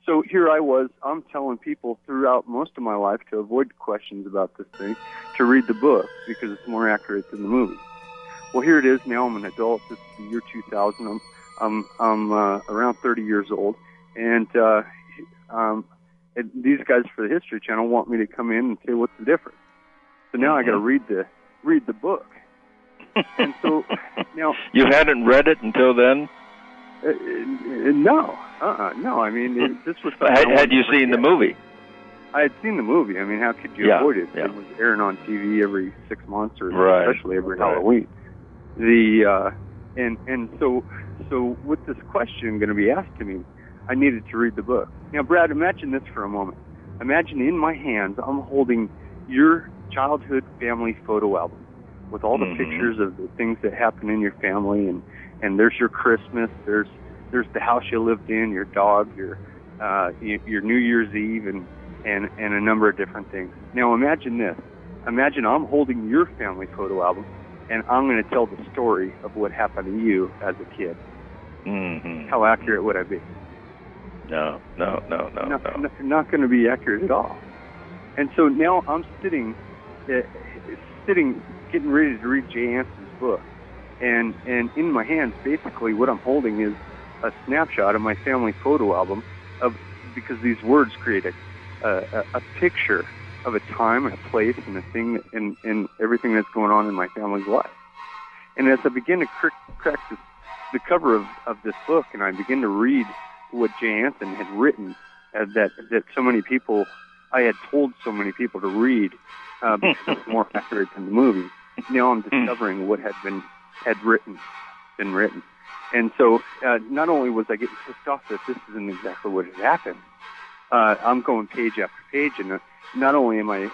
So here I was, I'm telling people throughout most of my life to avoid questions about this thing, to read the book because it's more accurate than the movie. Well, here it is now. I'm an adult. This is the year 2000. I'm around 30 years old, and these guys for the History Channel want me to come in and say what's the difference. So now I got to read the book. And so now you hadn't read it until then. No. I mean, this was. Had you seen the movie? I had seen the movie. I mean, how could you avoid it? Yeah. It was airing on TV every 6 months, or especially every Halloween. So with this question going to be asked to me, I needed to read the book. Now, Brad, imagine this for a moment. Imagine in my hands, I'm holding your childhood family photo album with all the pictures of the things that happen in your family, and there's your Christmas, there's the house you lived in, your dog, your New Year's Eve, and a number of different things. Now, imagine this. Imagine I'm holding your family photo album, and I'm going to tell the story of what happened to you as a kid. Mm-hmm. How accurate would I be? No. Not going to be accurate at all. And so now I'm sitting, getting ready to read Jay Anson's book, and in my hands, basically what I'm holding is a snapshot of my family photo album, because these words create a picture of a time and a place and a thing and everything that's going on in my family's life. And as I begin to crack the cover of this book, and I begin to read what Jay Anson had written, that so many people, I had told so many people to read, because it's more accurate than the movie. Now I'm discovering what had been written. And so not only was I getting pissed off that this isn't exactly what had happened, I'm going page after page, and not only am I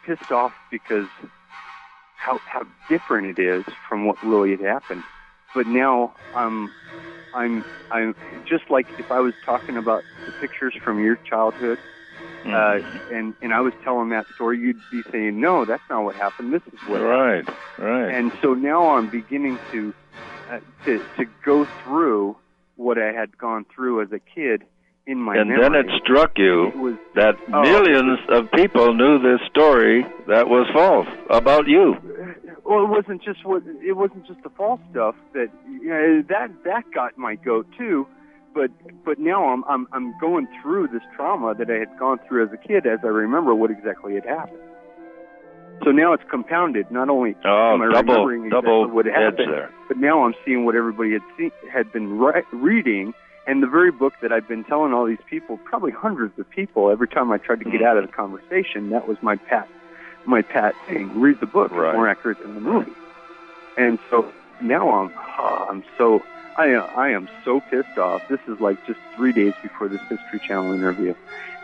pissed off because how different it is from what really had happened, but now I'm just like if I was talking about the pictures from your childhood, and I was telling that story, you'd be saying, no, that's not what happened. This is what happened. Right. And so now I'm beginning to go through what I had gone through as a kid in my memory. And then it struck you that millions of people knew this story that was false about you. Well, it wasn't just the false stuff that got my goat too. But now I'm going through this trauma that I had gone through as a kid as I remember what exactly had happened. So now it's compounded. Not only am I remembering exactly what happened, but now I'm seeing what everybody had been reading, and the very book that I've been telling all these people, probably hundreds of people, every time I tried to get out of the conversation, that was my pat thing. Read the book. It's more accurate than the movie. And so now I am so pissed off. This is like just 3 days before this History Channel interview,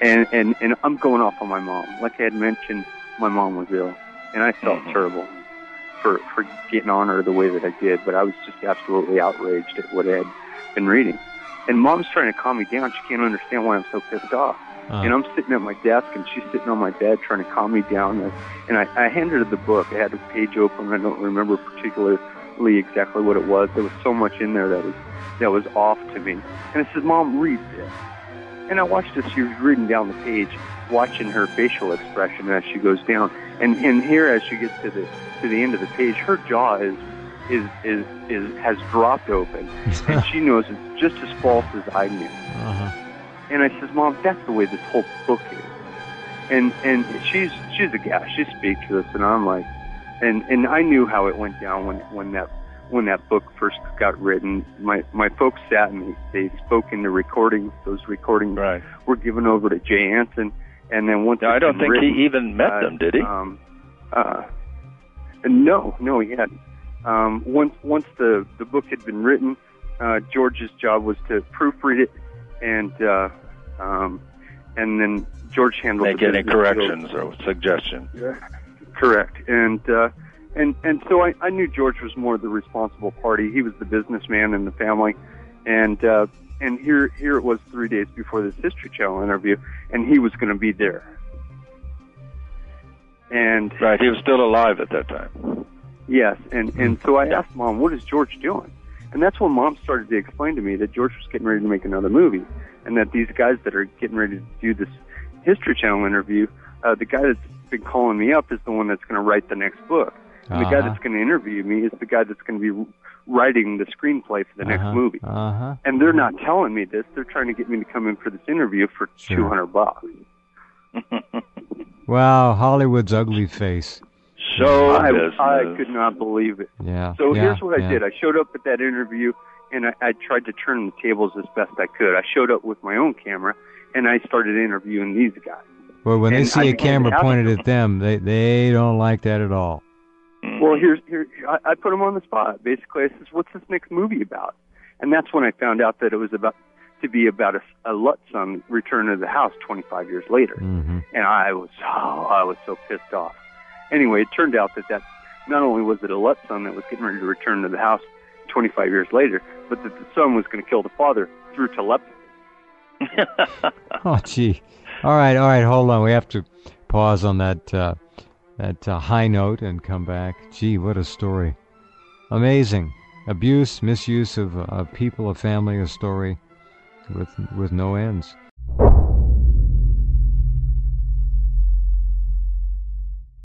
and I'm going off on my mom. Like I had mentioned, my mom was ill, and I felt terrible for getting on her the way that I did, but I was just absolutely outraged at what I had been reading. And Mom's trying to calm me down. She can't understand why I'm so pissed off. And I'm sitting at my desk, and she's sitting on my bed trying to calm me down. And I handed her the book. I had a page open. I don't remember particularly exactly what it was. There was so much in there that was off to me. And I said, Mom, read this. And I watched as she was reading down the page, watching her facial expression as she goes down. And here, as she gets to the end of the page, her jaw has dropped open, and she knows it's just as false as I knew. And I says, Mom, that's the way this whole book is. And she's a gal. She's speechless, and I'm like, and I knew how it went down when that book first got written. My folks sat and they spoke in the recordings. Those recordings were given over to Jay Anson, and then once I don't think he even met them, did he? No, he hadn't. Once the book had been written, George's job was to proofread it, and then George handled make any corrections or suggestions. Correct, and so I knew George was more the responsible party. He was the businessman in the family, and here it was 3 days before this History Channel interview, and he was going to be there. And he was still alive at that time. Yes, and so I asked Mom, what is George doing? And that's when Mom started to explain to me that George was getting ready to make another movie. and that these guys that are getting ready to do this History Channel interview, the guy that's been calling me up is the one that's going to write the next book. And the guy that's going to interview me is the guy that's going to be writing the screenplay for the next movie. And they're not telling me this. They're trying to get me to come in for this interview for $200. Wow, Hollywood's ugly face. So I could not believe it. Yeah. So here's what I did. I showed up at that interview, and I tried to turn the tables as best I could. I showed up with my own camera, and I started interviewing these guys. Well, when they see a camera pointed at them, they don't like that at all. Well, I put them on the spot. Basically, I says, "What's this next movie about?" And that's when I found out that it was about a Lutz return to the house 25 years later. And I was so pissed off. Anyway, it turned out that not only was it a Lutz son that was getting ready to return to the house 25 years later, but that the son was going to kill the father through telepathy. Oh, gee. All right, hold on. We have to pause on that high note and come back. Gee, what a story. Amazing. Abuse, misuse of people, a family, a story with no ends.